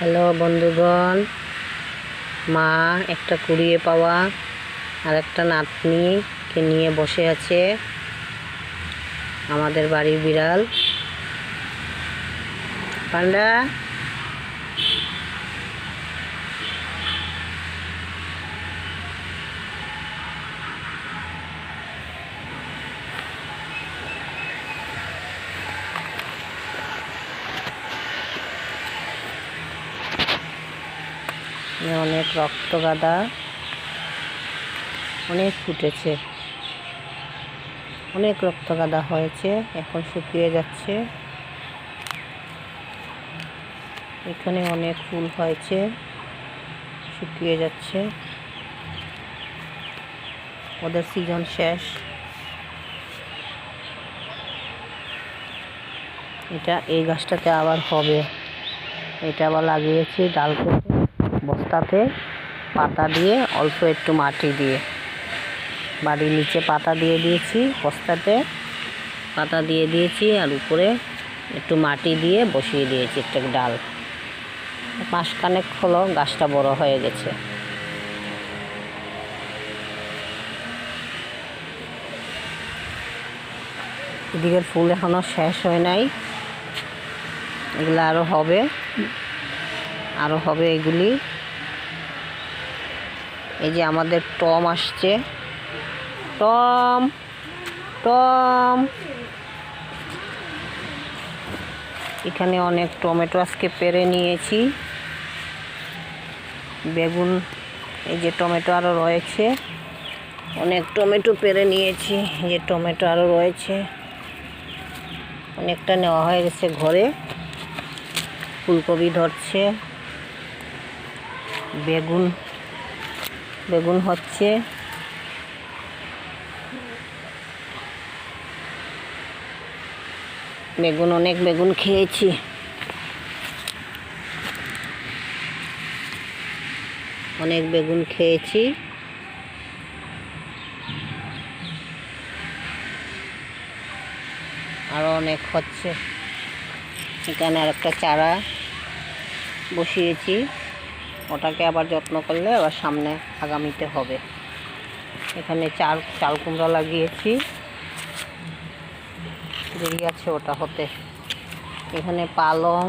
Hello বন্ধুগণ, মা একটা কুড়িয়ে পাওয়া আর একটা নাতনিকে নিয়ে বসে আছে। আমাদের বাড়ির বিড়াল পান্ডা। অনেক রক্ত গাদা অনেক ফুটেছে, অনেক রক্ত গাদা হয়েছে, এখন শুকিয়ে যাচ্ছে। এখানে অনেক ফুল হয়েছে, শুকিয়ে যাচ্ছে, ওদের সিজন শেষ। এই গাছটাতে আবার হবে, এটা আবার লাগিয়েছি ডাল কেটে বস্তাতে পাতা দিয়ে, অল্প একটু মাটি দিয়ে বাড়ির নিচে পাতা দিয়ে দিয়েছি, বস্তাতে পাতা দিয়ে দিয়েছি, আর উপরে একটু মাটি দিয়ে বসিয়ে দিয়েছি একটা ডাল। মাসখানেক হলো গাছটা বড় হয়ে গেছে। এদিকের ফুল এখনো শেষ হয় নাই, এগুলো আরও হবে এগুলি। এই যে আমাদের টম আসছে, টম এখানে অনেক টমেটো আজকে পেরে নিয়েছি। বেগুন, এই যে টমেটো আরও রয়েছে, অনেক টমেটো পেরে নিয়েছি। এই যে টমেটো আরও রয়েছে, অনেকটা নেওয়া হয়ে গেছে ঘরে। ফুলকপি ধরছে, বেগুন হচ্ছে। অনেক বেগুন খেয়েছি। আরও অনেক হচ্ছে। এখানে আর একটা চারা বসিয়েছি, ওটাকে আবার যত্ন করলে আবার সামনে আগামীতে হবে। এখানে চাল কুমড়া লাগিয়েছি, দেরি আছে ওটা হতে। এখানে পালং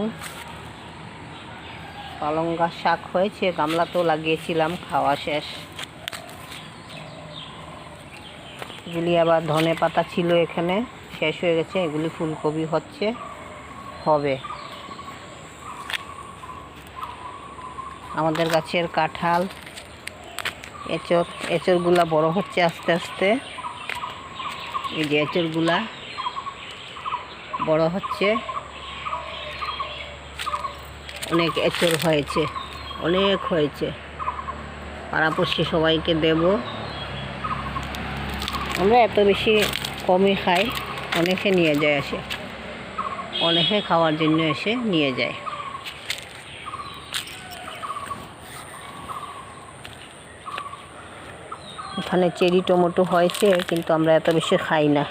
গাছ শাক হয়েছে, গামলাতেও লাগিয়েছিলাম, খাওয়া শেষ। এগুলি আবার ধনে পাতা ছিল এখানে, শেষ হয়ে গেছে। এগুলি ফুলকপি হবে। আমাদের গাছের কাঁঠাল, এঁচড়গুলা বড় হচ্ছে আস্তে আস্তে। এই যে এঁচড়গুলা বড় হচ্ছে, অনেক এঁচড় হয়েছে, পাড়াপড়শি সবাইকে দেব। আমরা এত বেশি কমই খাই, অনেকে নিয়ে যায়, অনেকে খাওয়ার জন্য এসে নিয়ে যায়। এখানে চেরি টমেটো হয়েছে, কিন্তু আমরা এত বেশি খাই না।